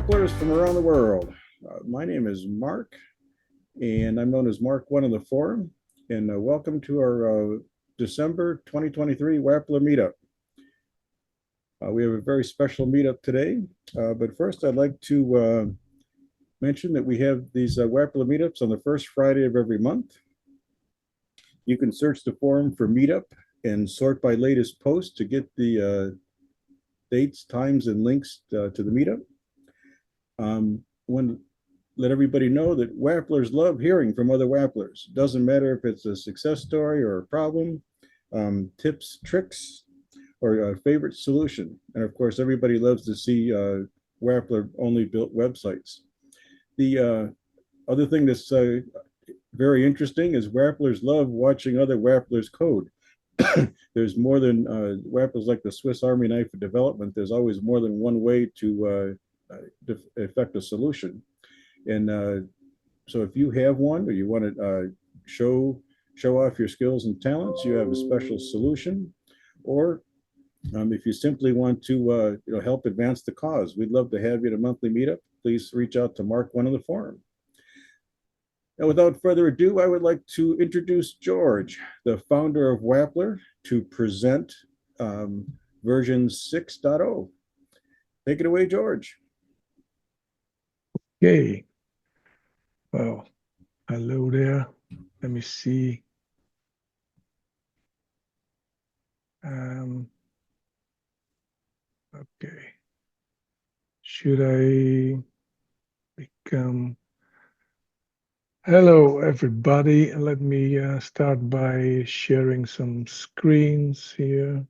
Wapplers from around the world. My name is Mark, and I'm known as Mark One of the forum. And welcome to our December 2023 Wappler Meetup. We have a very special meetup today, but first I'd like to mention that we have these Wappler meetups on the first Friday of every month. You can search the forum for meetup and sort by latest post to get the dates, times, and links to the meetup. Let everybody know that Wapplers love hearing from other Wapplers. Doesn't matter if it's a success story or a problem, tips, tricks, or a favorite solution. And of course, everybody loves to see Wappler only built websites. The other thing that's very interesting is Wapplers love watching other Wapplers code. There's more than Wapplers like the Swiss Army knife of development. There's always more than one way to affect a solution. And so if you have one or you want to show off your skills and talents, you have a special solution. Or if you simply want to help advance the cause, we'd love to have you at a monthly meetup. Please reach out to Mark One of the forum. Now, without further ado, I would like to introduce George, the founder of Wappler, to present version 6.0. Take it away, George. Okay. Well, hello there. Let me see. Okay. Should I become... Hello, everybody. Let me start by sharing some screens here.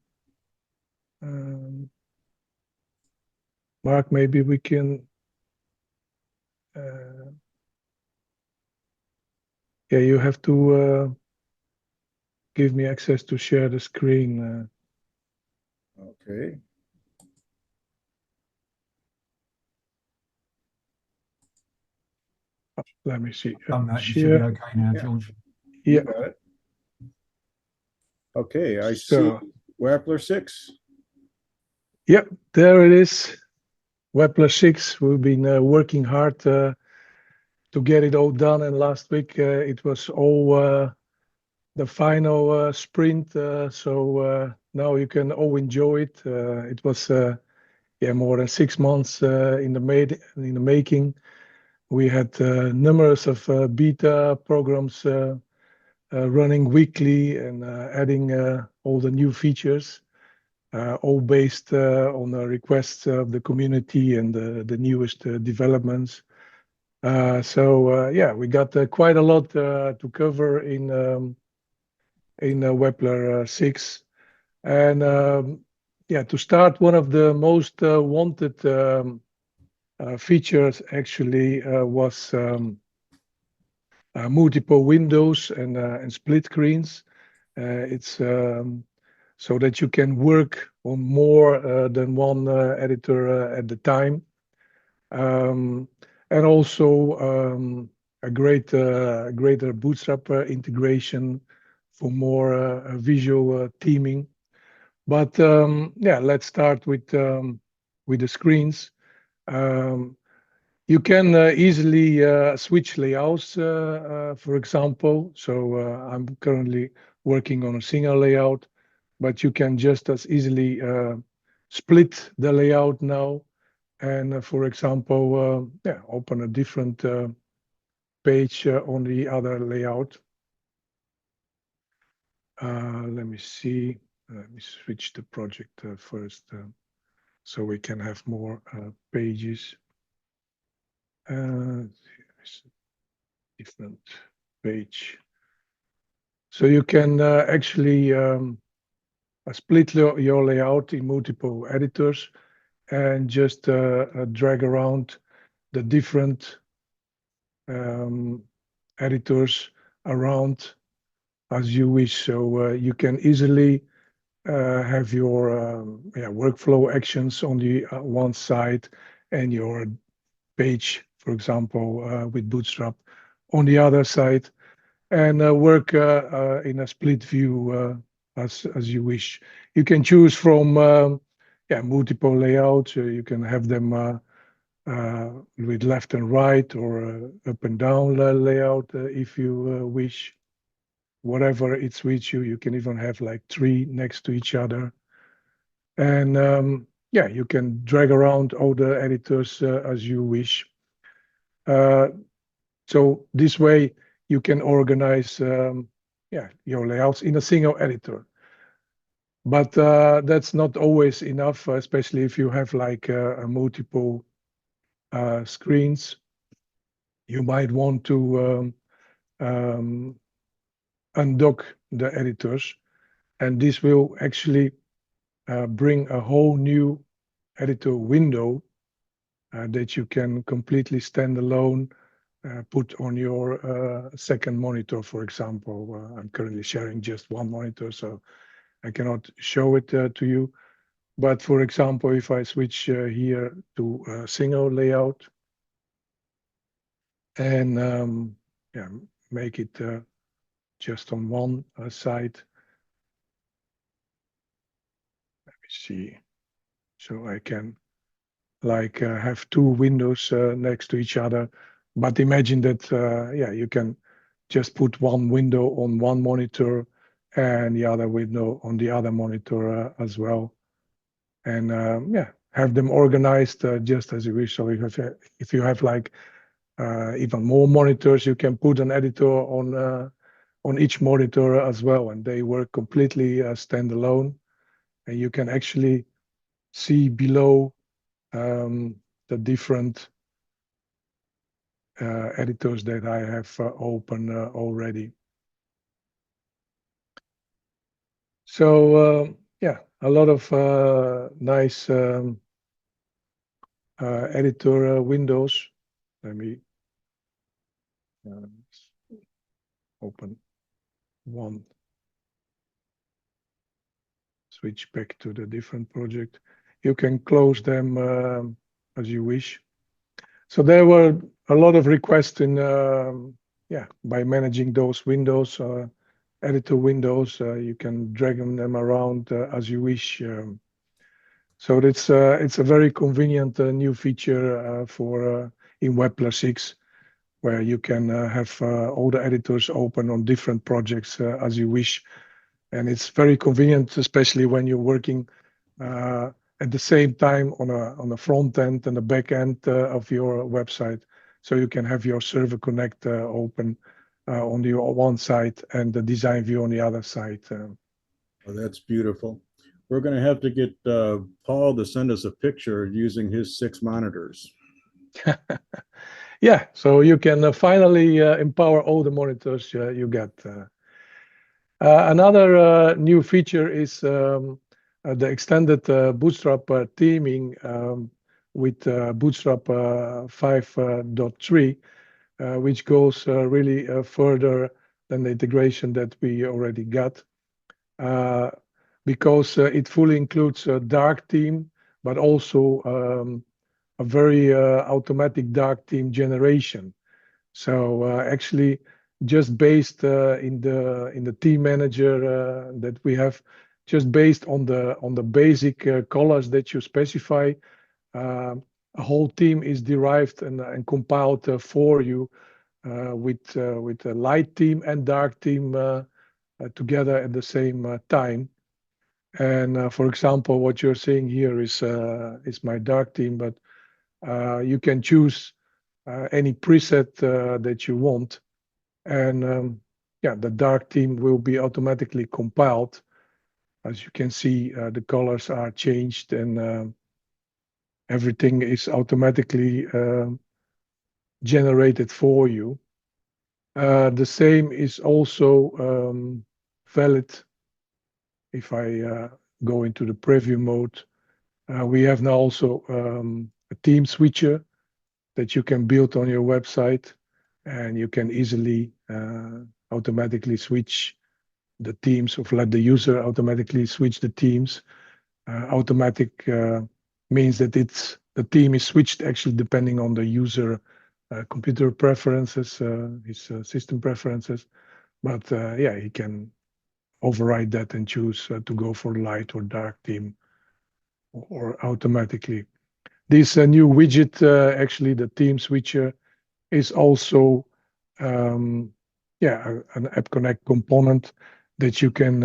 Mark, maybe we can... yeah, you have to give me access to share the screen. Okay. Let me see. You should be okay now, George. Yeah. Got it. Okay, I see Wappler 6. Yep, there it is. Wappler 6. We've been working hard to get it all done, and last week it was all the final sprint. So now you can all enjoy it. It was more than 6 months in the making. We had numerous of beta programs running weekly and adding all the new features, all based on the requests of the community and the newest developments. So we got quite a lot to cover in Wappler 6. And to start, one of the most wanted features actually was multiple windows and split screens. It's so that you can work on more than one editor at the time. And also a greater Bootstrap integration for more visual theming. But let's start with the screens. You can easily switch layouts, for example. So I'm currently working on a single layout, but you can just as easily split the layout now and, for example, open a different page on the other layout. Let me see. Let me switch the project first so we can have more pages. Different page. So you can actually split your layout in multiple editors and just drag around the different editors around as you wish. So you can easily have your workflow actions on the one side and your page, for example, with Bootstrap on the other side, and work in a split view as you wish. You can choose from multiple layouts. You can have them with left and right or up and down layout if you wish. Whatever it suits you. You can even have like 3 next to each other. And yeah, you can drag around all the editors as you wish. So this way you can organize yeah, your layouts in a single editor. But that's not always enough, especially if you have like multiple screens. You might want to undock the editors, and this will actually bring a whole new editor window that you can completely stand alone, put on your second monitor, for example. I'm currently sharing just one monitor, so I cannot show it to you. But for example, if I switch here to a single layout and yeah, make it just on one side. Let me see. So I can like have 2 windows next to each other. But imagine that, yeah, you can just put one window on one monitor and the other window on the other monitor as well. And yeah, have them organized just as you wish. So if you have like even more monitors, you can put an editor on each monitor as well, and they work completely standalone. And you can actually see below the different editors that I have open already. So yeah, a lot of nice editor windows. Let me open one, switch back to the different project. You can close them as you wish. So there were a lot of requests in, yeah, by managing those windows, editor windows, you can drag them around as you wish. So it's a very convenient new feature for in Wappler 6, where you can have all the editors open on different projects as you wish. And it's very convenient, especially when you're working at the same time on a front end and the back end of your website. So you can have your Server Connect open on the one side and the design view on the other side. Oh, that's beautiful. We're going to have to get Paul to send us a picture using his 6 monitors. Yeah, so you can finally empower all the monitors you get. Another new feature is the extended Bootstrap theming with Bootstrap 5.3, which goes really further than the integration that we already got, because it fully includes a dark theme, but also a very automatic dark theme generation. So actually, just based in the theme manager that we have, just based on the basic colors that you specify, a whole theme is derived and compiled for you with a light theme and dark theme together at the same time. And for example, what you're seeing here is my dark theme, but you can choose any preset that you want, and yeah, the dark theme will be automatically compiled. As you can see, the colors are changed, and everything is automatically generated for you. The same is also valid if I go into the preview mode. We have now also a theme switcher that you can build on your website, and you can easily automatically switch the themes, or let the user automatically switch the themes. Automatic means that the theme is switched actually depending on the user computer preferences, his system preferences. But yeah, he can override that and choose to go for light or dark theme or automatically. This new widget, actually the theme switcher, is also an App Connect component that you can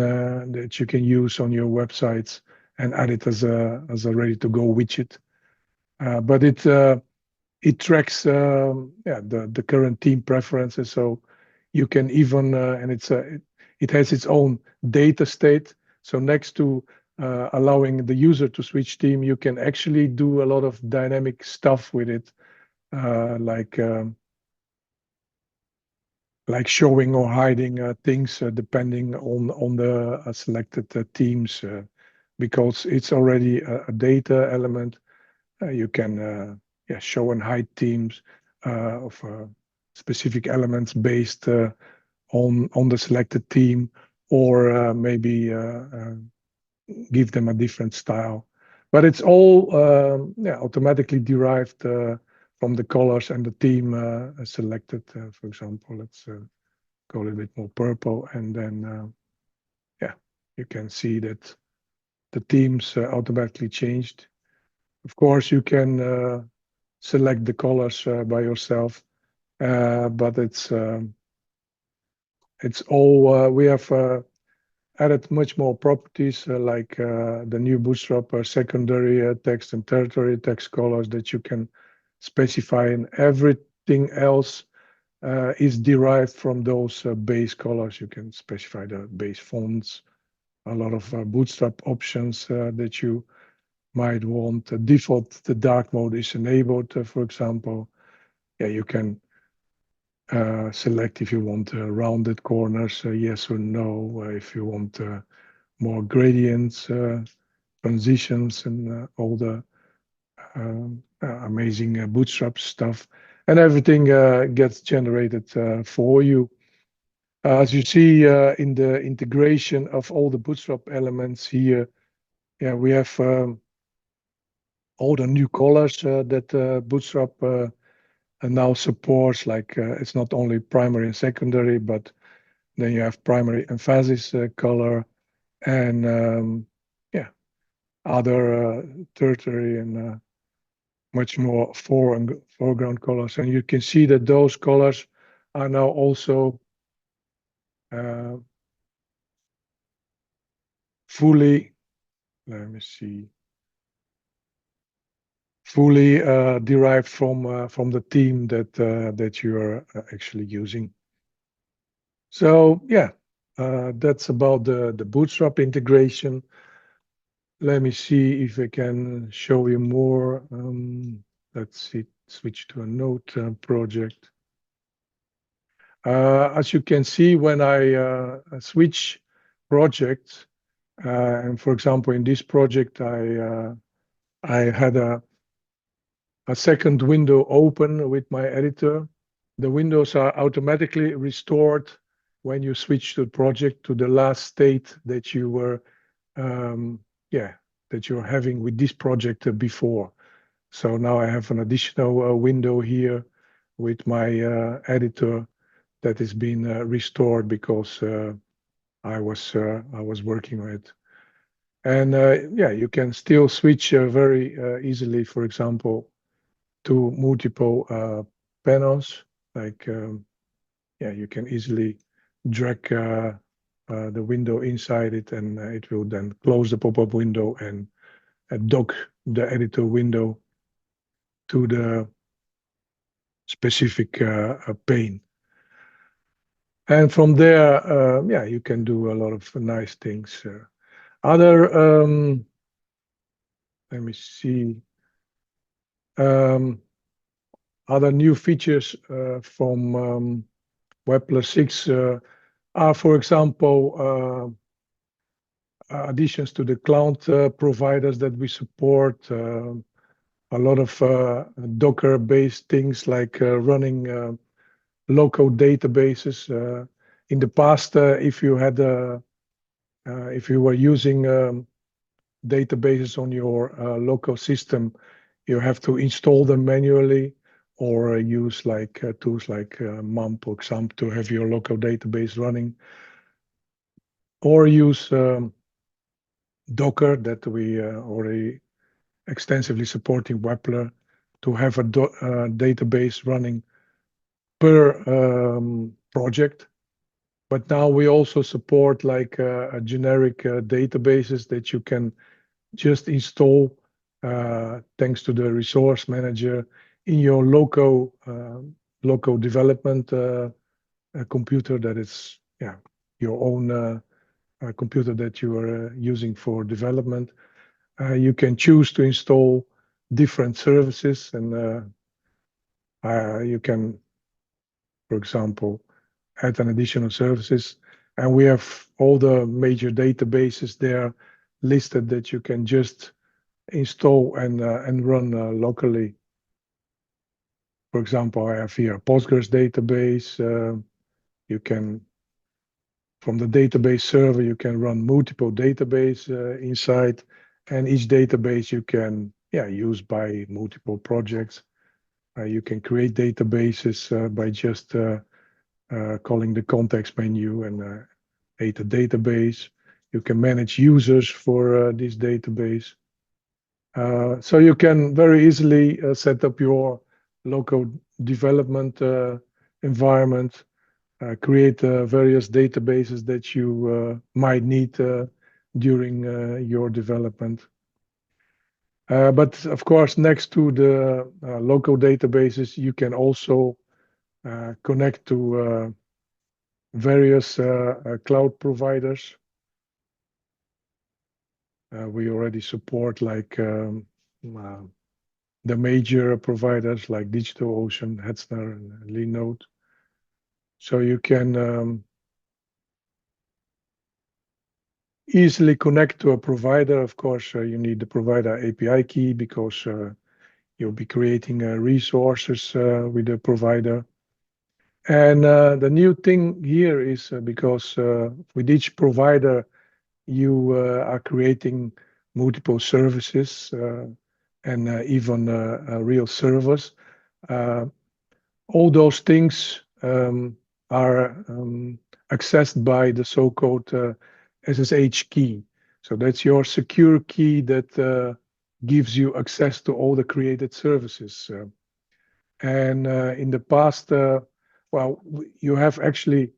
use on your websites and add it as a ready to go widget. But it tracks the current theme preferences, so you can even and it has its own data state. So next to allowing the user to switch theme, you can actually do a lot of dynamic stuff with it, like showing or hiding things depending on the selected themes, because it's already a data element. You can show and hide themes of specific elements based on the selected theme, or maybe give them a different style. But it's all automatically derived from the colors and the theme selected. For example, let's go a little bit more purple, and then you can see that the themes automatically changed. Of course, you can select the colors by yourself, but it's all we have added much more properties like the new Bootstrap secondary text and territory text colors that you can specify, and everything else is derived from those base colors. You can specify the base fonts, a lot of Bootstrap options that you might want. Default, the dark mode is enabled, for example. Yeah, you can select if you want rounded corners, yes or no, if you want more gradients, transitions, and all the amazing Bootstrap stuff. And everything gets generated for you. As you see in the integration of all the Bootstrap elements here, we have all the new colors that Bootstrap now supports. Like it's not only primary and secondary, but then you have primary emphasis color, and other tertiary and much more foreground colors. And you can see that those colors are now also fully, let me see, fully derived from the theme that you are actually using. So that's about the Bootstrap integration. Let me see if I can show you more. Let's see, switch to a Node project. As you can see, when I switch projects, and for example, in this project, I had a second window open with my editor. The windows are automatically restored when you switch to the project to the last state that you were that you're having with this project before. So now I have an additional window here with my editor that is being restored because I was working with it. And you can still switch very easily, for example, to multiple panels. Like you can easily drag the window inside it, and it will then close the pop-up window and dock the editor window to the specific pane. And from there, you can do a lot of nice things. Other, let me see, other new features from Wappler 6 are, for example, additions to the cloud providers that we support. A lot of Docker-based things like running local databases. In the past, if you were using databases on your local system, you have to install them manually, or use like tools like MUMP or XAMPP to have your local database running, or use Docker that we already extensively supporting Wappler to have a database running per project. But now we also support like a generic databases that you can just install thanks to the resource manager in your local development computer that is your own computer that you are using for development. You can choose to install different services, and you can, for example, add an additional services. And we have all the major databases there listed that you can just install and run locally. For example, I have here a Postgres database. You can, from the database server, you can run multiple database inside, and each database you can use by multiple projects. You can create databases by just calling the context menu and create a database. You can manage users for this database. So you can very easily set up your local development environment, create various databases that you might need during your development. But of course, next to the local databases, you can also connect to various cloud providers. We already support like the major providers like DigitalOcean, Hetzner, and Linode. So you can easily connect to a provider. Of course, you need the provider API key because you'll be creating resources with the provider. And the new thing here is because with each provider, you are creating multiple services and even real servers. All those things are accessed by the so-called SSH key. So that's your secure key that gives you access to all the created services. And in the past, well, you have actually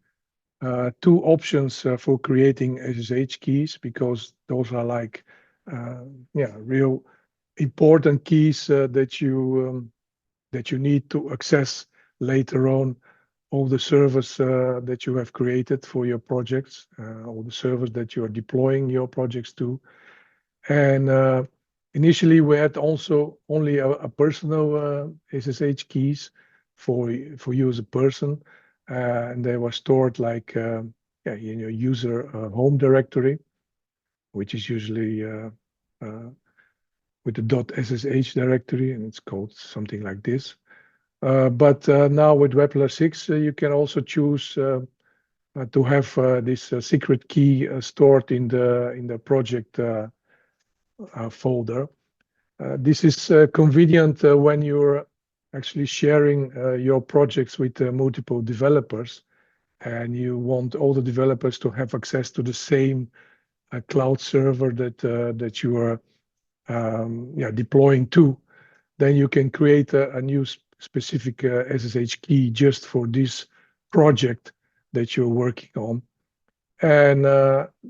two options for creating SSH keys because those are like, real important keys that you need to access later on all the servers that you have created for your projects, all the servers that you are deploying your projects to. And initially, we had also only a personal SSH keys for you as a person, and they were stored like in your user home directory, which is usually with the .ssh directory, and it's called something like this. But now with Wappler 6, you can also choose to have this secret key stored in the project folder. This is convenient when you're actually sharing your projects with multiple developers, and you want all the developers to have access to the same cloud server that you are deploying to. Then you can create a new specific SSH key just for this project that you're working on, and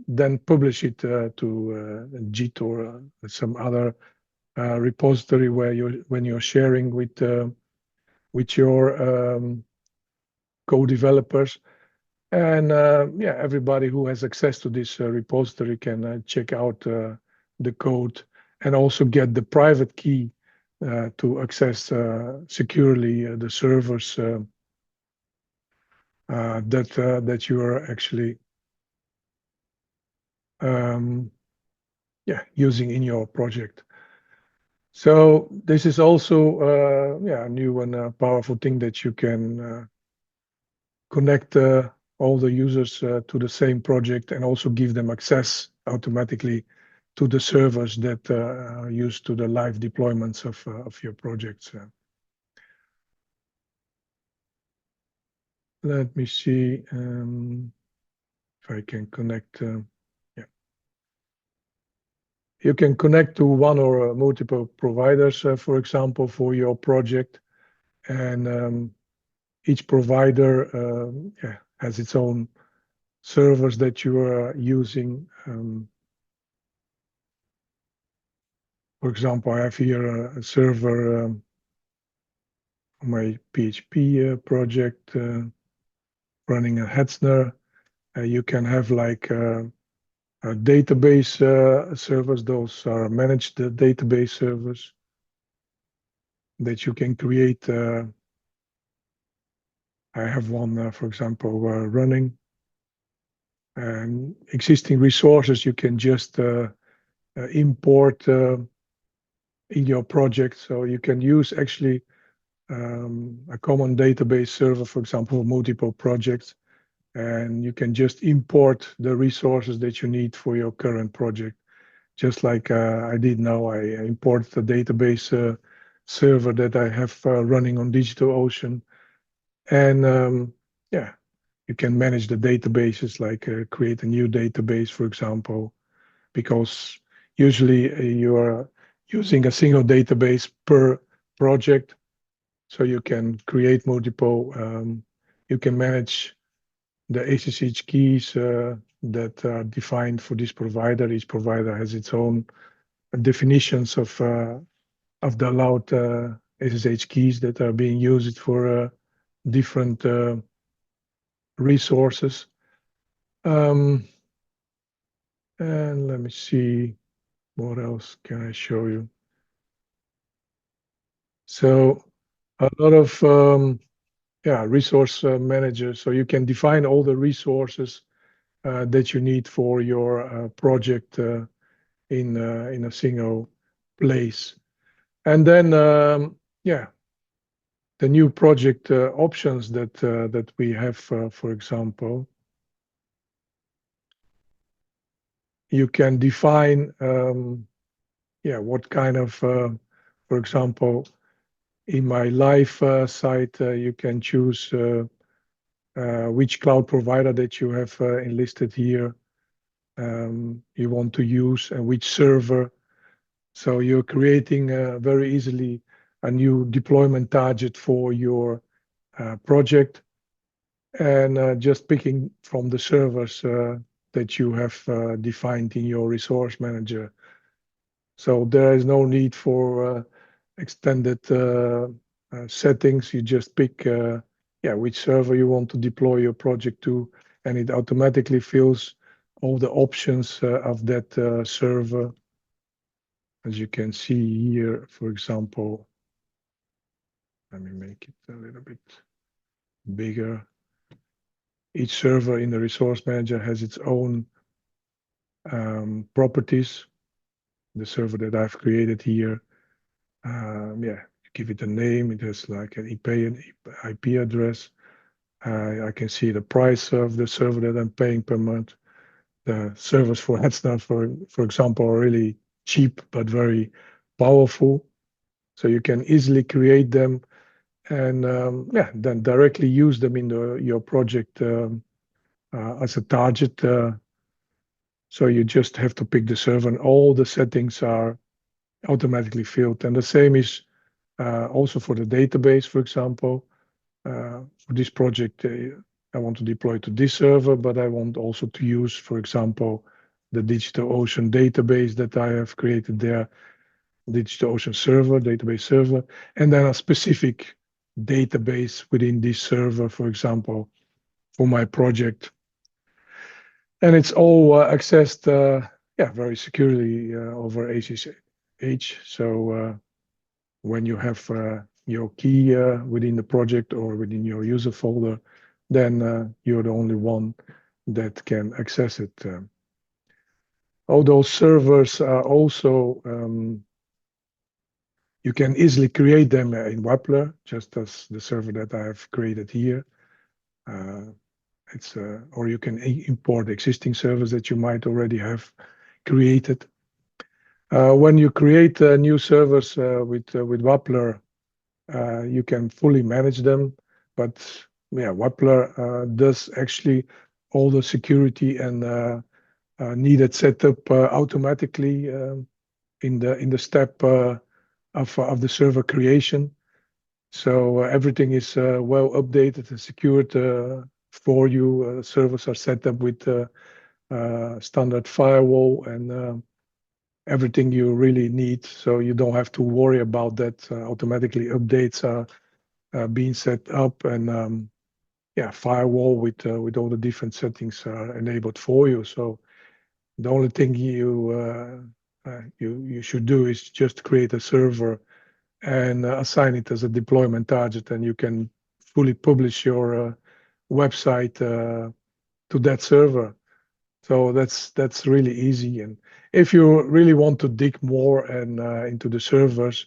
then publish it to Git or some other repository where when you're sharing with your co-developers. And everybody who has access to this repository can check out the code and also get the private key to access securely the servers that you are actually using in your project. So this is also a new and powerful thing that you can connect all the users to the same project and also give them access automatically to the servers that are used to the live deployments of your projects. Let me see if I can connect. You can connect to one or multiple providers, for example, for your project, and each provider has its own servers that you are using. For example, I have here a server on my PHP project running a Hetzner. You can have like database servers. Those are managed database servers that you can create. I have one, for example, running. And existing resources you can just import in your project. So you can use actually a common database server, for example, multiple projects, and you can just import the resources that you need for your current project. Just like I did now, I imported the database server that I have running on DigitalOcean. And yeah, you can manage the databases, like create a new database, for example, because usually you are using a single database per project. So you can create multiple, you can manage the SSH keys that are defined for this provider. Each provider has its own definitions of the allowed SSH keys that are being used for different resources. And let me see, what else can I show you? So a lot of resource managers. So you can define all the resources that you need for your project in a single place. And then the new project options that we have, for example, you can define what kind of, for example, in my live site, you can choose which cloud provider that you have enlisted here you want to use, and which server. So you're creating very easily a new deployment target for your project, and just picking from the servers that you have defined in your resource manager. So there is no need for extended settings. You just pick which server you want to deploy your project to, and it automatically fills all the options of that server. As you can see here, for example, let me make it a little bit bigger. Each server in the resource manager has its own properties. The server that I've created here, give it a name. It has like an IP address. I can see the price of the server that I'm paying per month. The servers for Hetzner, for example, are really cheap but very powerful. So you can easily create them and then directly use them in your project as a target. So you just have to pick the server, and all the settings are automatically filled. And the same is also for the database, for example. For this project, I want to deploy to this server, but I want also to use, for example, the DigitalOcean database that I have created there, DigitalOcean server, database server, and then a specific database within this server, for example, for my project. And it's all accessed very securely over SSH. So when you have your key within the project or within your user folder, then you're the only one that can access it. All those servers are also, you can easily create them in Wappler, just as the server that I have created here. Or you can import existing servers that you might already have created. When you create new servers with Wappler, you can fully manage them, but Wappler does actually all the security and needed setup automatically. in the step of the server creation. So everything is well updated and secured for you. Servers are set up with standard firewall and everything you really need. So you don't have to worry about that. Automatically updates are being set up, and yeah, firewall with all the different settings are enabled for you. So the only thing you should do is just create a server and assign it as a deployment target, and you can fully publish your website to that server. So that's really easy. And if you really want to dig more and into the servers,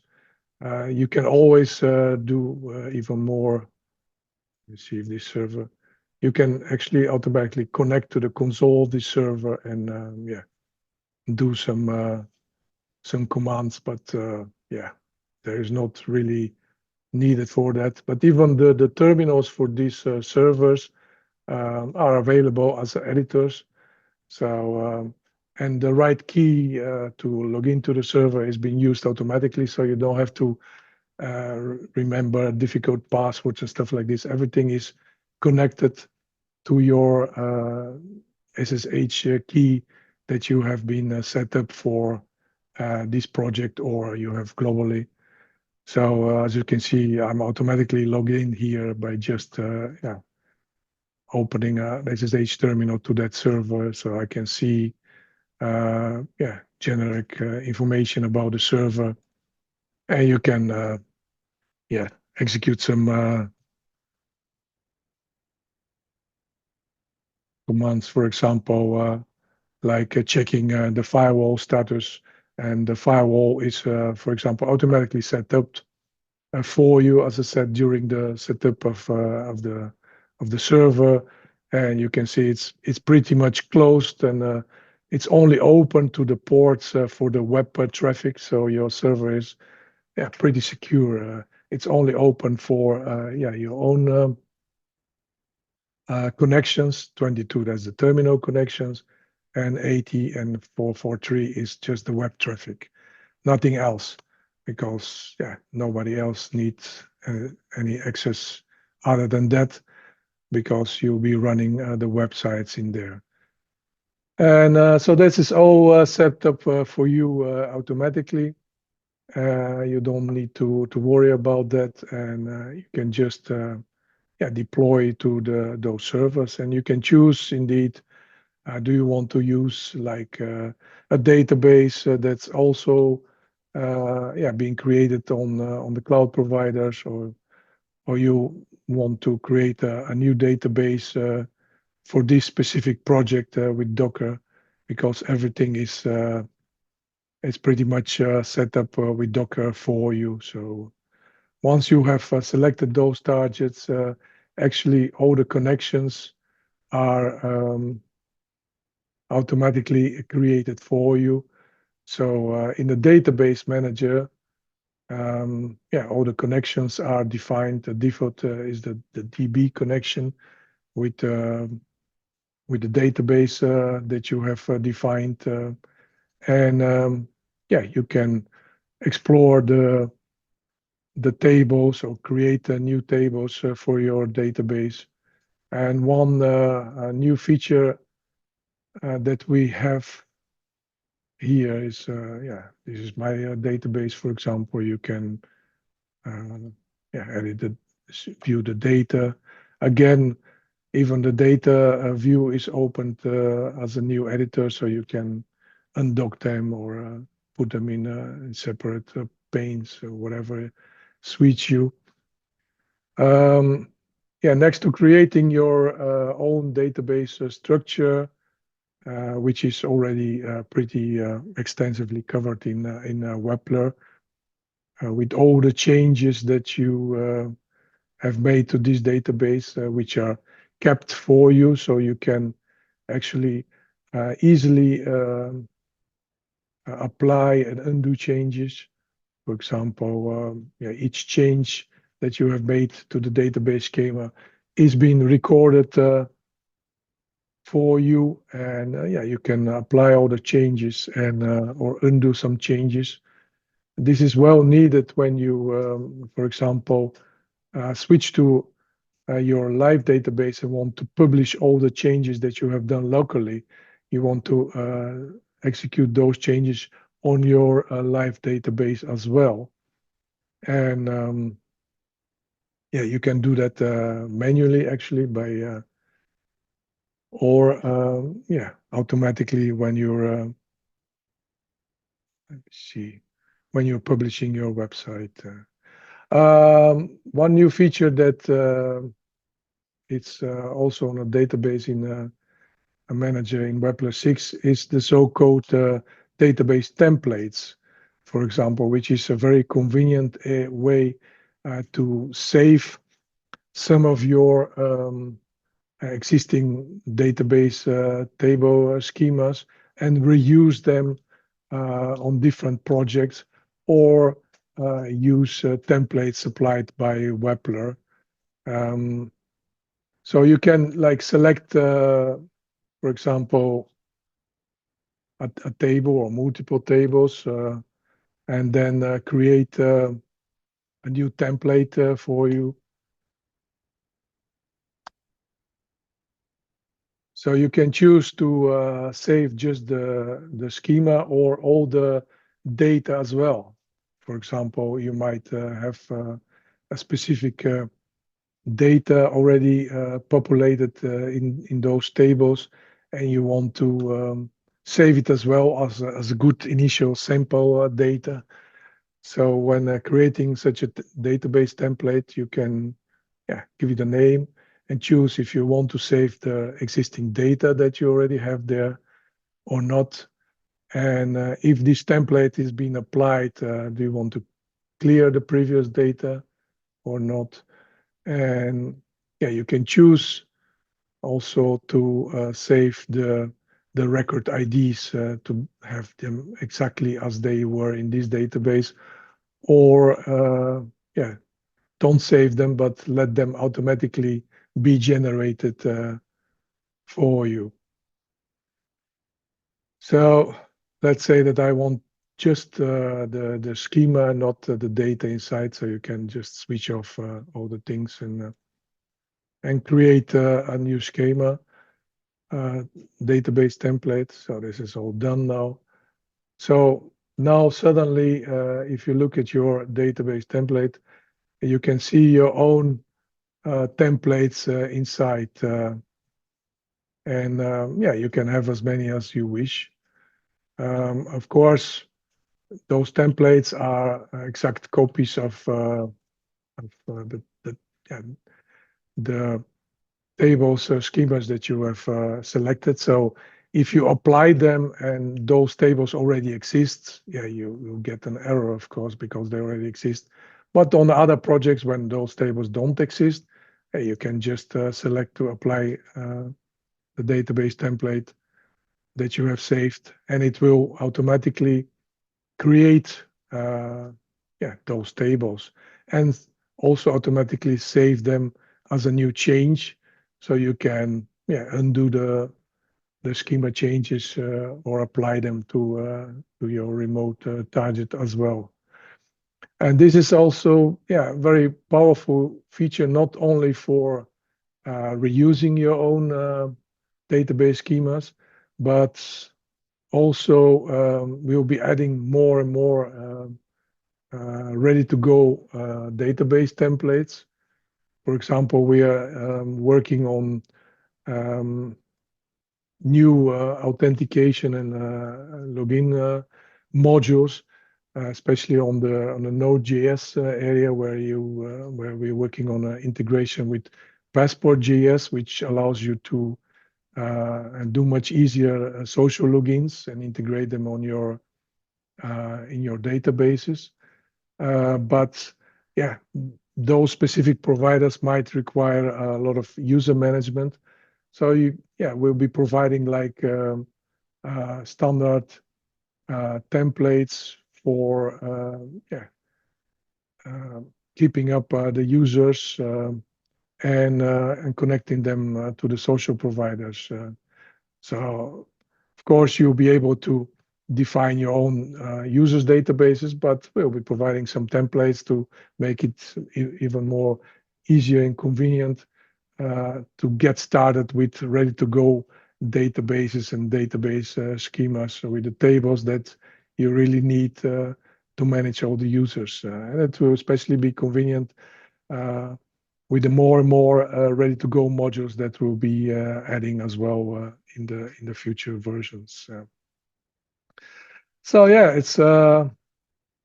you can always do even more. Let's see if this server, you can actually automatically connect to the console of this server and yeah, do some commands. But yeah, there is not really needed for that. But even the terminals for these servers are available as editors. So and the right key to log into the server is being used automatically, so you don't have to remember difficult passwords and stuff like this. Everything is connected to your SSH key that you have been set up for this project or you have globally. So as you can see, I'm automatically logged in here by just yeah, opening a SSH terminal to that server, so I can see yeah, generic information about the server, and you can yeah, execute some commands, for example, like checking the firewall status, and the firewall is, for example, automatically set up for you, as I said, during the setup of the server, and you can see it's pretty much closed, and it's only open to the ports for the web traffic. So your server is yeah, pretty secure. It's only open for yeah, your own connections. 22, that's the terminal connections, and 80 and 443 is just the web traffic, nothing else, because yeah, nobody else needs any access other than that, because you'll be running the websites in there. And so this is all set up for you automatically. You don't need to worry about that, and you can just yeah, deploy to those servers, and you can choose indeed. Do you want to use like a database that's also yeah, being created on the cloud providers, or you want to create a new database for this specific project with Docker, because everything is pretty much set up with Docker for you. So once you have selected those targets, actually all the connections are automatically created for you. So in the database manager, yeah, all the connections are defined. The default is the DB connection with the database that you have defined, and yeah, you can explore the tables or create new tables for your database. And one new feature that we have here is, yeah, this is my database, for example. You can yeah, edit it, view the data. Again, even the data view is opened as a new editor, so you can undock them or put them in separate panes or whatever suits you. Yeah, next to creating your own database structure, which is already pretty extensively covered in Wappler, with all the changes that you have made to this database, which are kept for you, so you can actually easily apply and undo changes. For example, yeah, each change that you have made to the database schema is being recorded for you, and yeah, you can apply all the changes and or undo some changes. This is well needed when you, for example, switch to your live database and want to publish all the changes that you have done locally. You want to execute those changes on your live database as well. And yeah, you can do that manually actually by or yeah, automatically when you're let me see, when you're publishing your website. One new feature that it's also on a database in a manager in Wappler 6 is the so-called database templates, for example, which is a very convenient way to save some of your existing database table schemas and reuse them on different projects, or use templates supplied by Wappler. So you can like select, for example, a table or multiple tables, and then create a new template for you. So you can choose to save just the schema or all the data as well. For example, you might have a specific data already populated in those tables, and you want to save it as well as a good initial sample data. So when creating such a database template, you can give it a name and choose if you want to save the existing data that you already have there or not. And if this template is being applied, do you want to clear the previous data or not? And yeah, you can choose also to save the record IDs to have them exactly as they were in this database, or yeah, don't save them, but let them automatically be generated for you. So let's say that I want just the schema, not the data inside. So you can just switch off all the things and create a new schema database template. So this is all done now. So now suddenly, if you look at your database template, you can see your own templates inside, and yeah, you can have as many as you wish. Of course, those templates are exact copies of yeah, the tables or schemas that you have selected. So if you apply them and those tables already exist, yeah, you will get an error, of course, because they already exist. But on other projects, when those tables don't exist, you can just select to apply the database template that you have saved, and it will automatically create yeah, those tables, and also automatically save them as a new change, so you can undo the schema changes or apply them to your remote target as well. And this is also very powerful feature, not only for reusing your own database schemas, but also we'll be adding more and more ready-to-go database templates. For example, we are working on new authentication and login modules, especially on the Node.js area, where we're working on an integration with Passport.js, which allows you to do much easier social logins and integrate them on your in your databases. But yeah, those specific providers might require a lot of user management. So we'll be providing like standard templates for keeping up the users and connecting them to the social providers. So, of course, you'll be able to define your own users databases, but we'll be providing some templates to make it even more easier and convenient to get started with ready-to-go databases and database schemas with the tables that you really need to manage all the users. And it will especially be convenient with the more and more ready-to-go modules that we'll be adding as well in the future versions. So yeah, it's a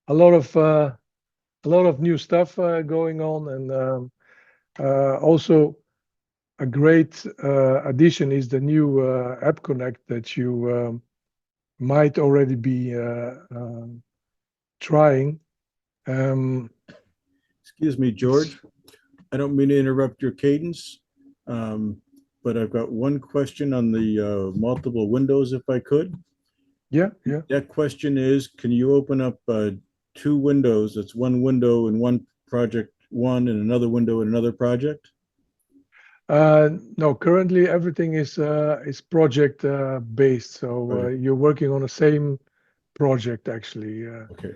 lot of new stuff going on, and also a great addition is the new App Connect that you might already be trying. Excuse me, George. I don't mean to interrupt your cadence, but I've got one question on the multiple windows, if I could. Yeah. That question is, can you open up two windows? That's one window in one project one and another window in another project? No, currently everything is project based. So Right. you're working on the same project actually. Okay.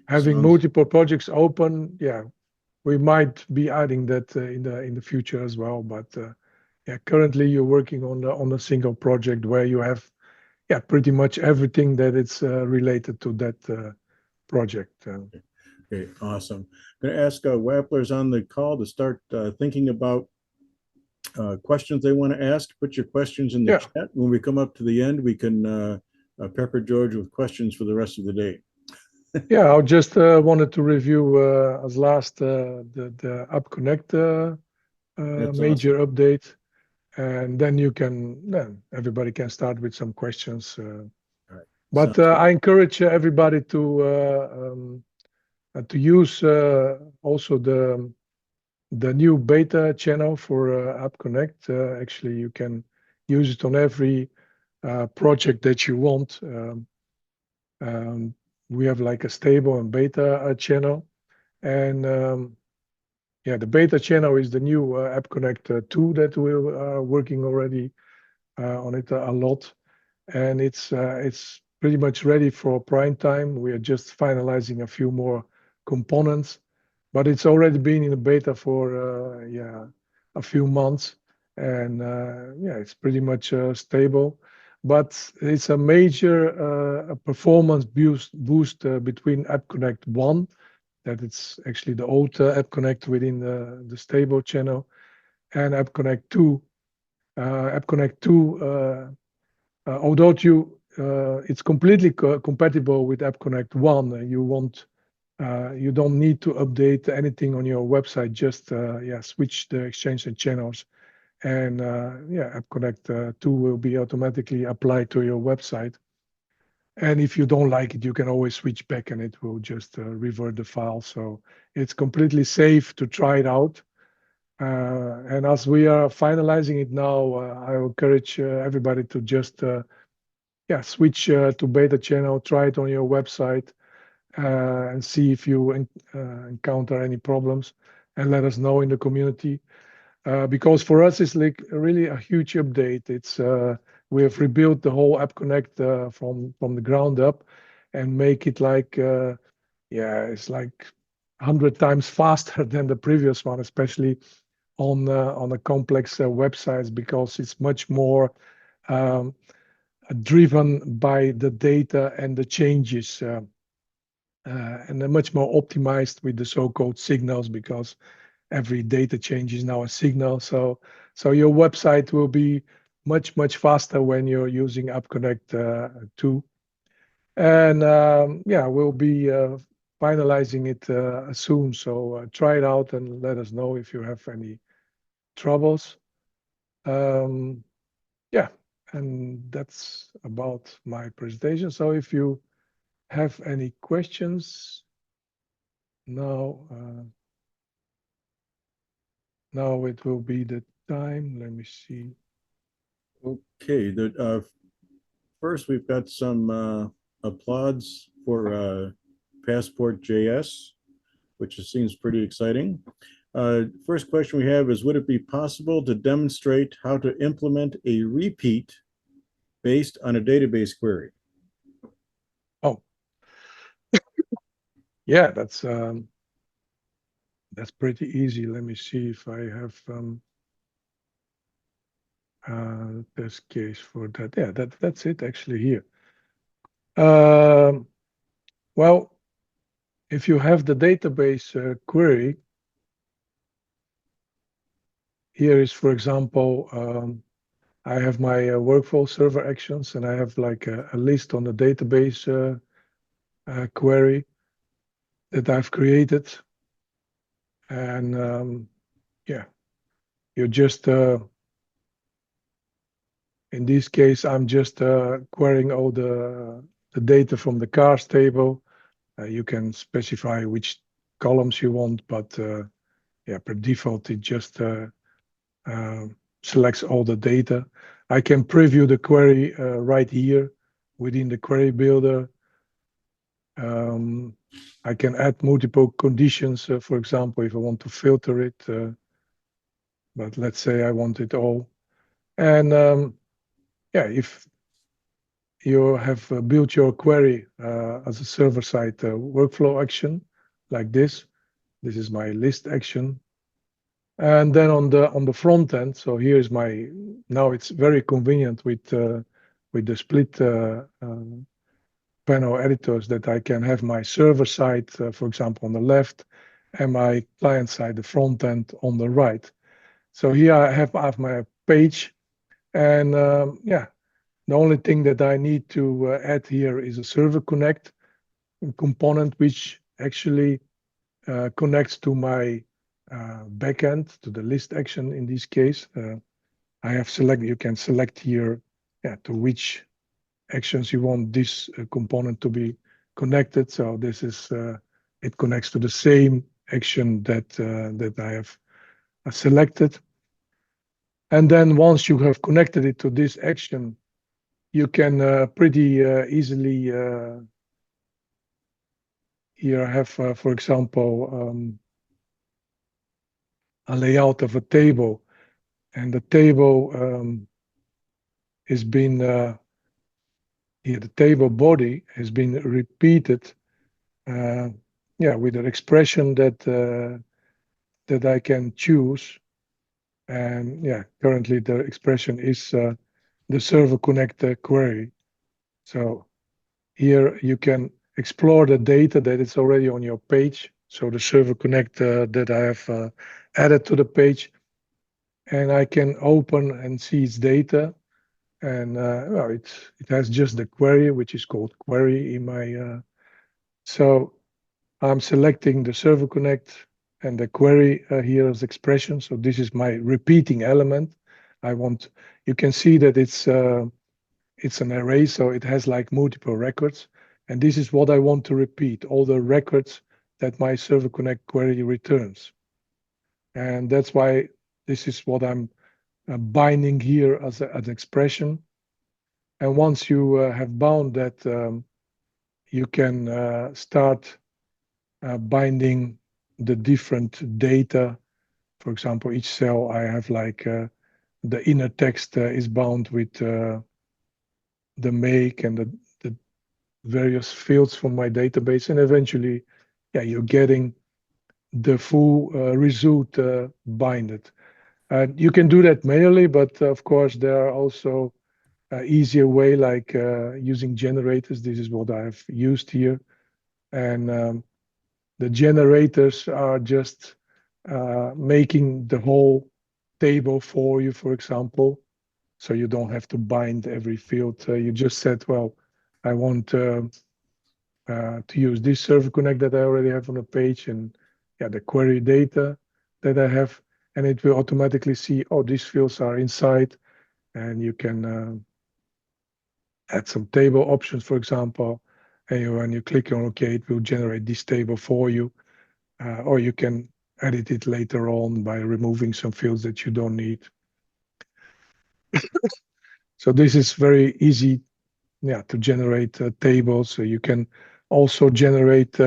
Having Sounds- multiple projects open, yeah, we might be adding that in the future as well. But yeah, currently you're working on a single project where you have pretty much everything that it's related to that project. Okay, awesome. I'm going to ask Wappler's on the call to start thinking about questions they want to ask. Put your questions in the chat. When we come up to the end, we can pepper George with questions for the rest of the day. Yeah, I just wanted to review as last the App Connect major awesome. update, and then everybody can start with some questions. All right. But Sounds I encourage everybody to use also the new beta channel for App Connect. Actually, you can use it on every project that you want. We have like a stable and beta channel, and the beta channel is the new App Connect 2 that we're working already on it a lot, and it's pretty much ready for prime time. We are just finalizing a few more components, but it's already been in the beta for a few months, and it's pretty much stable. But it's a major performance boost between App Connect 1, that it's actually the old App Connect within the stable channel, and App Connect 2. App Connect 2, although it's completely compatible with App Connect 1, you don't need to update anything on your website. Just switch the exchange and channels, and App Connect 2 will be automatically applied to your website. And if you don't like it, you can always switch back, and it will just revert the file. So it's completely safe to try it out. And as we are finalizing it now, I encourage everybody to just switch to beta channel, try it on your website, and see if you encounter any problems, and let us know in the community. Because for us, it's like really a huge update. It's we have rebuilt the whole App Connect from the ground up, and make it like it's like 100 times faster than the previous one, especially on a complex websites, because it's much more driven by the data and the changes, and they're much more optimized with the so-called signals, because every data change is now a signal. So your website will be much faster when you're using App Connect 2. And we'll be finalizing it soon. So try it out and let us know if you have any troubles. And that's about my presentation. So if you have any questions, now it will be the time. Let me see. Okay. First, we've got some applause for Passport JS, which seems pretty exciting. First question we have is, would it be possible to demonstrate how to implement a repeat based on a database query? Oh, yeah, that's pretty easy. Let me see if I have test case for that. Yeah, that's it actually here. Well, if you have the database query, here is, for example, I have my workflow server actions, and I have like a list on the database query that I've created. And yeah, you just, in this case, I'm just querying all the data from the cars table. You can specify which columns you want, but yeah, per default, it just selects all the data. I can preview the query right here within the query builder. I can add multiple conditions, for example, if I want to filter it, but let's say I want it all. And yeah, if you have built your query as a server-side workflow action like this is my list action. And then on the front end, so here's my, now it's very convenient with the split panel editors that I can have my server side, for example, on the left, and my client side, the front end, on the right. So here I have my page, and yeah, the only thing that I need to add here is a server connect component, which actually connects to my backend, to the list action in this case. I have selected, you can select here, yeah, to which actions you want this component to be connected. So this is, it connects to the same action that I have selected. And then once you have connected it to this action, you can pretty easily here have, for example, a layout of a table, and the table has been here, the table body has been repeated, yeah, with an expression that I can choose. And yeah, currently the expression is the server connect query. So here you can explore the data that is already on your page. So the server connect that I have added to the page, and I can open and see its data. And well, it has just the query, which is called query in my. So I'm selecting the server connect and the query here as expression. So this is my repeating element. You can see that it's an array, so it has like multiple records. And this is what I want to repeat, all the records that my server connect query returns. And that's why this is what I'm binding here as an expression. And once you have bound that, you can start binding the different data. For example, each cell I have like the inner text is bound with the make and the various fields from my database, and eventually, yeah, you're getting the full result binded. You can do that manually, but of course there are also easier way, like using generators. This is what I've used here, and the generators are just making the whole table for you, for example, so you don't have to bind every field. You just said, well, I want to use this server connect that I already have on the page, and yeah, the query data that I have, and it will automatically see, oh, these fields are inside, and you can add some table options, for example, and when you click on OK, it will generate this table for you, or you can edit it later on by removing some fields that you don't need. So this is very easy, yeah, to generate tables. So you can also generate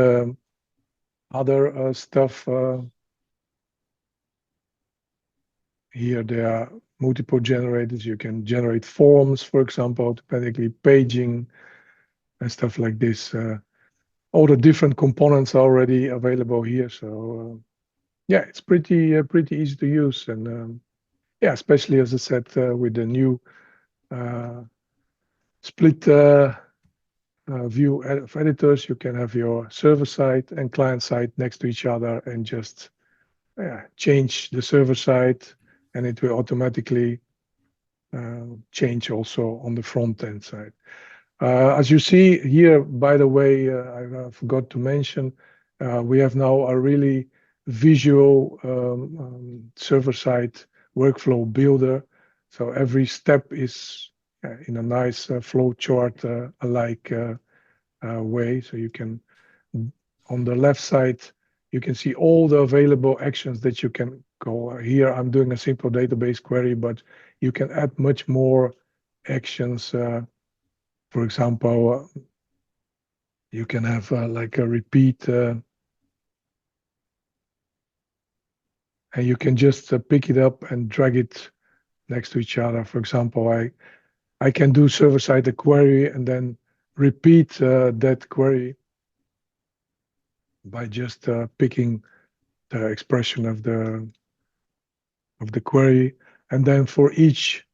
other stuff. Here there are multiple generators. You can generate forms, for example, automatically paging and stuff like this. All the different components are already available here. So yeah, it's pretty easy to use. And yeah, especially as I said, with the new split view of editors, you can have your server side and client side next to each other and just change the server side, and it will automatically change also on the front end side. As you see here, by the way, I forgot to mention, we have now a really visual server-side workflow builder. So every step is in a nice flow chart alike way. So you can, on the left side, you can see all the available actions that you can go. Here I'm doing a simple database query, but you can add much more actions. For example, you can have like a repeat, and you can just pick it up and drag it next to each other. For example, I can do server-side a query and then repeat that query by just picking the expression of the query, and then for each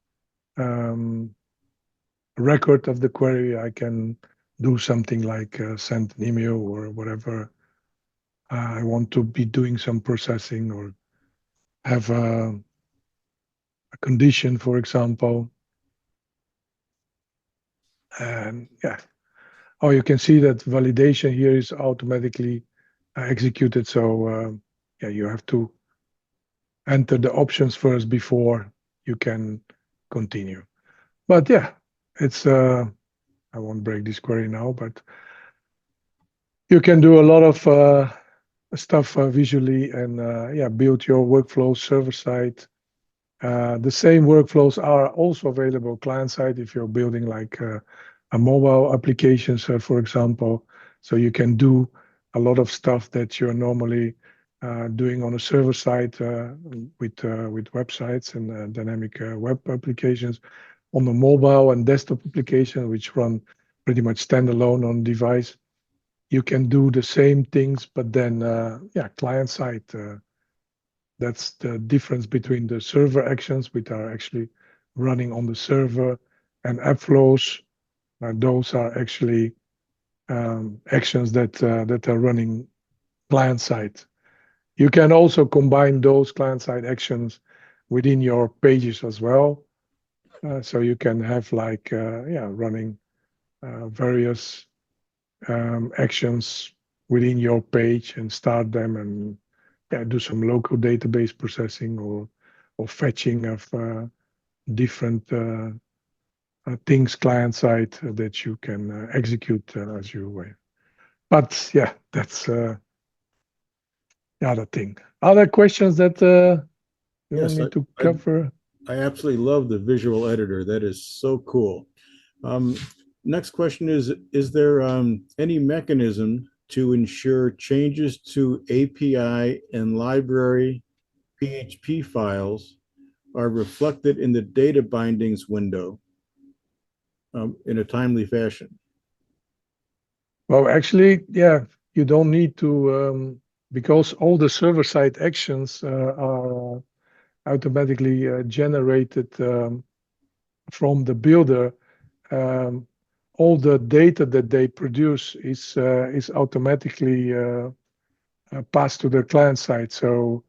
record of the query, I can do something like send an email or whatever. I want to be doing some processing or have a condition, for example. And yeah, oh, you can see that validation here is automatically executed. So yeah, you have to enter the options first before you can continue. But yeah, it's I won't break this query now, but you can do a lot of stuff visually and yeah, build your workflow server side. The same workflows are also available client side if you're building like a mobile application, so for example. So you can do a lot of stuff that you're normally doing on a server side with websites and dynamic web applications on the mobile and desktop application, which run pretty much standalone on device. You can do the same things, but then yeah, client side. That's the difference between the server actions, which are actually running on the server, and app flows. Those are actually actions that are running client side. You can also combine those client side actions within your pages as well. So you can have like yeah, running various actions within your page and start them and yeah, do some local database processing or fetching of different things client side that you can execute as you way. But yeah, that's the other thing. Other questions that you want Yes, me to cover? I absolutely love the visual editor. That is so cool. Next question is there any mechanism to ensure changes to API and library PHP files are reflected in the data bindings window in a timely fashion? Well, actually, yeah, you don't need to, because all the server-side actions are automatically generated from the builder. All the data that they produce is automatically passed to the client side. So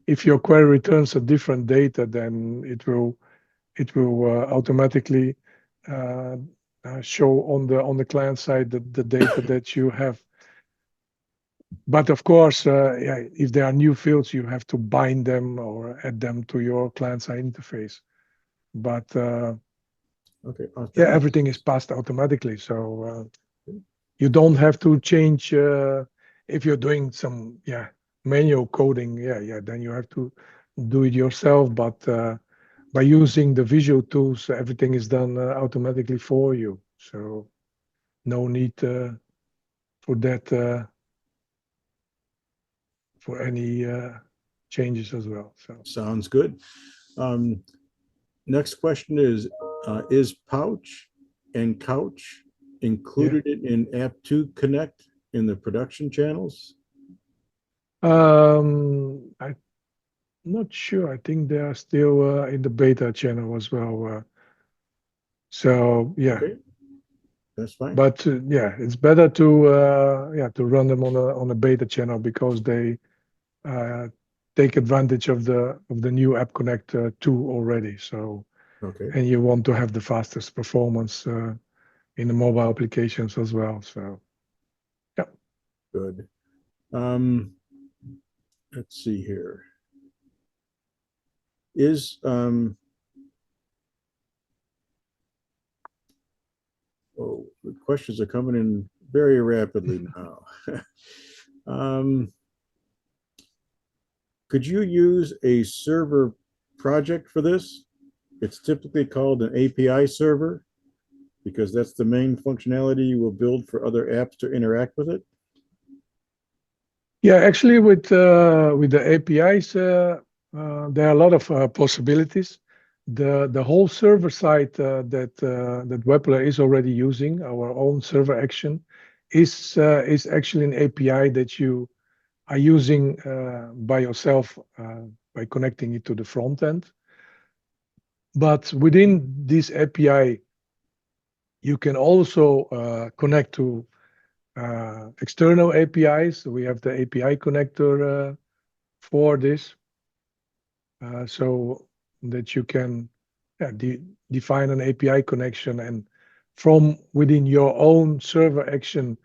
if your query returns a different data, then it will automatically show on the client side the data that you have. But of course, yeah, if there are new fields, you have to bind them or add them to your client side interface. But Okay. yeah, everything is passed automatically. So you don't have to change if you're doing some manual coding. Yeah, then you have to do it yourself. But by using the visual tools, everything is done automatically for you. So no need for that for any changes as well. So Sounds good. Um, Next question is Pouch and Couch included in App2 Connect in the production channels? I'm not sure. I think they are still in the beta channel as well. So yeah, Okay, that's fine. but yeah, it's better to run them on a beta channel because they take advantage of the new App Connect 2 already. So Okay, and you want to have the fastest performance in the mobile applications as well. So yeah. good. Let's see here. Is oh, the questions are coming in very rapidly now. Could you use a server project for this? It's typically called an API server because that's the main functionality you will build for other apps to interact with it. Yeah, actually, with the APIs, there are a lot of possibilities. The whole server side that Wappler is already using, our own server action, is actually an API that you are using by yourself by connecting it to the front end. But within this API, you can also connect to external APIs. We have the API connector for this, so that you can define an API connection and from within your own server action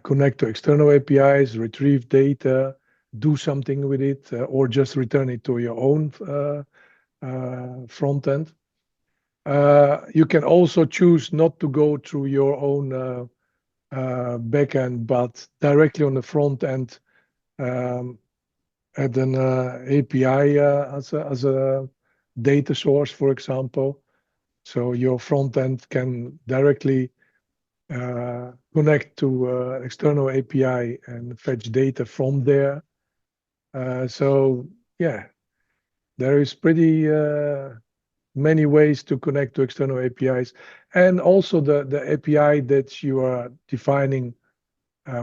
connect to external APIs, retrieve data, do something with it, or just return it to your own front end. You can also choose not to go through your own backend, but directly on the front end add an API as a data source, for example. So your front end can directly connect to external API and fetch data from there. So yeah, there is pretty many ways to connect to external APIs, and also the API that you are defining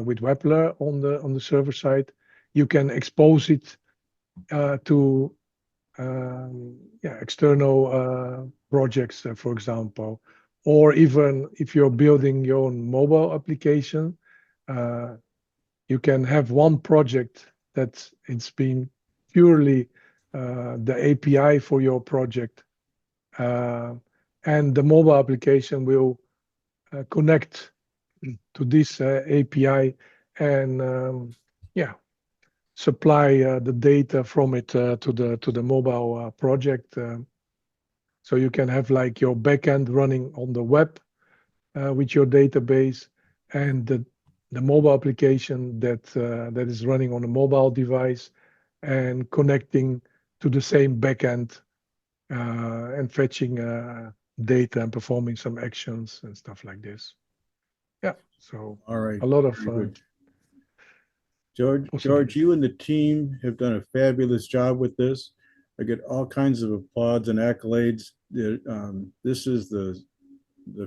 with Wappler on the server side, you can expose it to external projects, for example, or even if you're building your own mobile application, you can have one project that it's been purely the API for your project, and the mobile application will connect to this API and supply the data from it to the mobile project. So you can have like your backend running on the web with your database, and the mobile application that is running on a mobile device and connecting to the same backend and fetching data and performing some actions and stuff like this. Yeah, so All right, a lot of very good. George, you and the team have done a fabulous job with this. I get all kinds of applause and accolades. This is the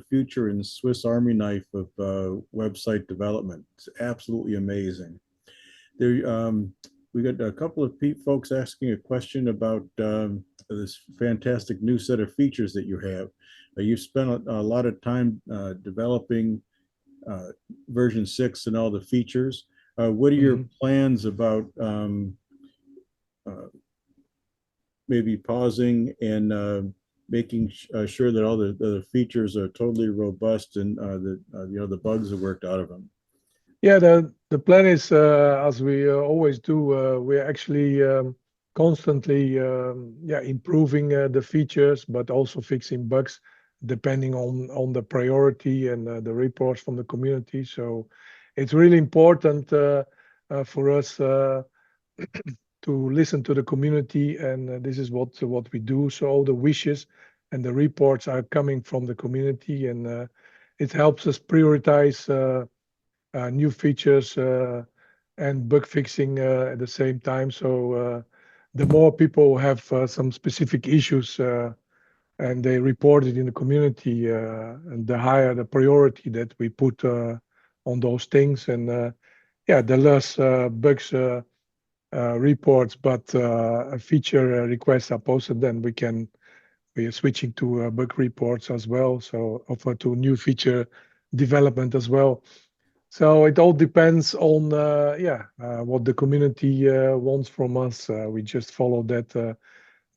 future in Swiss Army knife of website development. It's absolutely amazing. There, we got a couple of folks asking a question about this fantastic new set of features that you have. You've spent a lot of time developing version 6 and all the features. What are your plans about maybe pausing and making sure that all the features are totally robust and the bugs are worked out of them? Yeah, the plan is as we always do. We're actually constantly improving the features, but also fixing bugs depending on the priority and the reports from the community. So it's really important for us to listen to the community, and this is what we do. So all the wishes and the reports are coming from the community, and it helps us prioritize new features and bug fixing at the same time. So the more people have some specific issues and they report it in the community, and the higher the priority that we put on those things. And yeah, the less bugs reports, but a feature requests are posted, then we are switching to bug reports as well. So offer to new feature development as well. So it all depends on what the community wants from us. We just follow that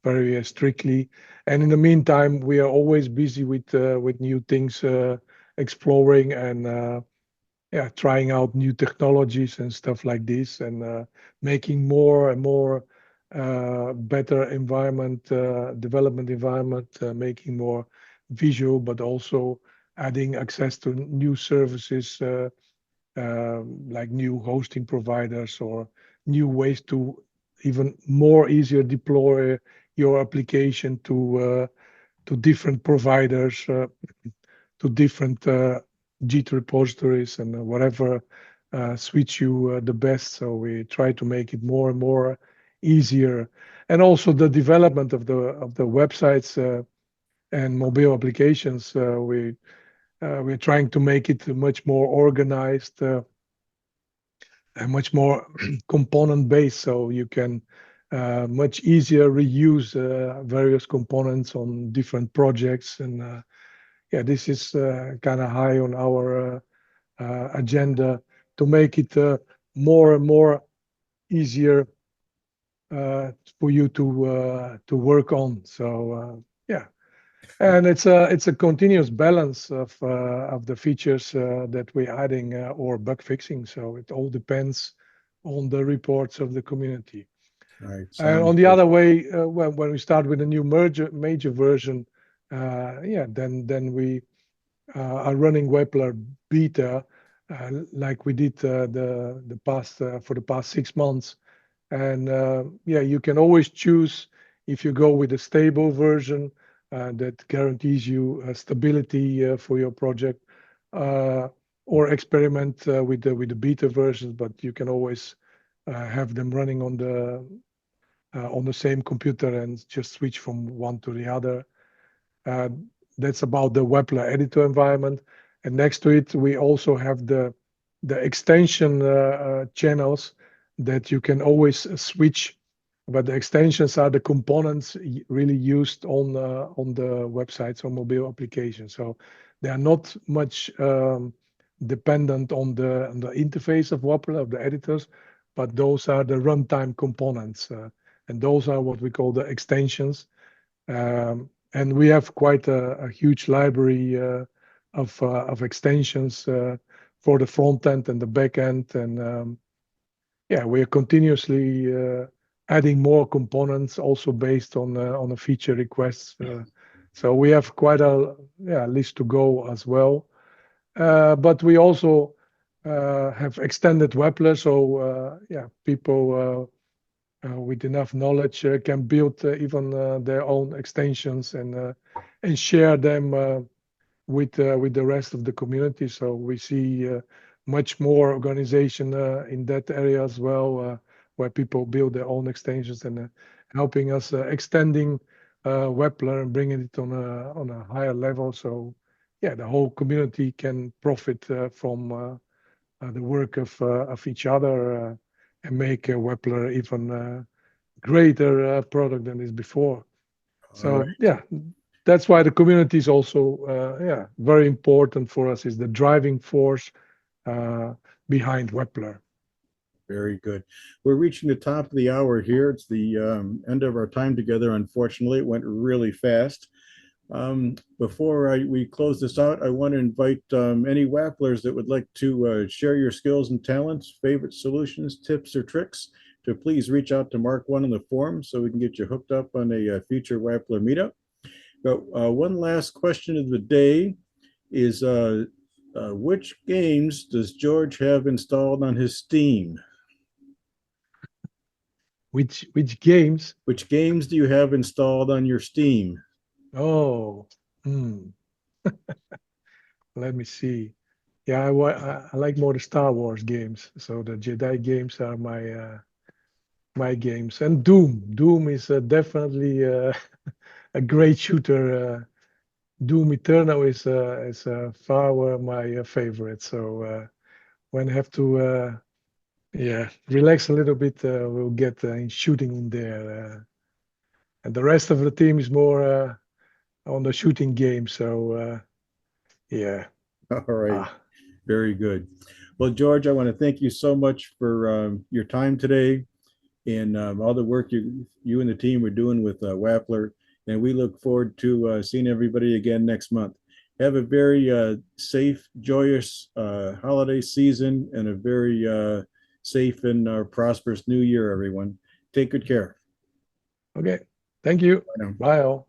very strictly. And in the meantime, we are always busy with new things, exploring and trying out new technologies and stuff like this, and making more and more better environment, development environment, making more visual, but also adding access to new services, like new hosting providers or new ways to even more easier deploy your application to different providers, to different Git repositories, and whatever suits you the best. So we try to make it more and more easier, and also the development of the websites and mobile applications. We're trying to make it much more organized and much more component based, so you can much easier reuse various components on different projects. And yeah, this is kind of high on our agenda to make it more and more easier for you to work on. So yeah, and it's a continuous balance of the features that we're adding or bug fixing. So it all depends on the reports of the community. All right. And on the other way, when we start with a new major version, then we are running Wappler beta, like we did the past for the past 6 months. And yeah, you can always choose if you go with a stable version that guarantees you stability for your project, or experiment with the beta versions. But you can always have them running on the same computer and just switch from one to the other. Uh, that's about the Wappler editor environment. And next to it, we also have the extension channels that you can always switch. But the extensions are the components really used on the websites or mobile applications. So they are not much dependent on the interface of Wappler, of the editors, but those are the runtime components. And those are what we call the extensions. And we have quite a huge library of extensions for the front end and the back end. And yeah, we are continuously adding more components, also based on a feature requests. So we have quite a list to go as well. But we also have extended Wappler, so yeah, people with enough knowledge can build even their own extensions and share them with the rest of the community. So we see much more organization in that area as well, where people build their own extensions and helping us extending Wappler and bringing it on a higher level. So yeah, the whole community can profit from the work of each other and make Wappler even greater product than is before. So right. yeah, that's why the community is also very important for us. Is the driving force behind Wappler. Very good. We're reaching the top of the hour here. It's the end of our time together. Unfortunately, it went really fast. Before we close this out, I want to invite any Wapplers that would like to share your skills and talents, favorite solutions, tips, or tricks, to please reach out to Mark One on the forum so we can get you hooked up on a future Wappler meetup. But one last question of the day is, which games does George have installed on his Steam? Which games? Which games do you have installed on your Steam? Oh, let me see. Yeah, I like more the Star Wars games. So the Jedi games are my games. And Doom is definitely a great shooter. Doom Eternal is far my favorite. So when I have to relax a little bit, we'll get in shooting in there. And the rest of the team is more on the shooting game. So yeah. All right. Ah, Very good. Well, George, I want to thank you so much for your time today and all the work you and the team are doing with Wappler. And we look forward to seeing everybody again next month. Have a very safe, joyous holiday season and a very safe and prosperous new year, everyone. Take good care. okay. Thank you. Bye now. Bye all.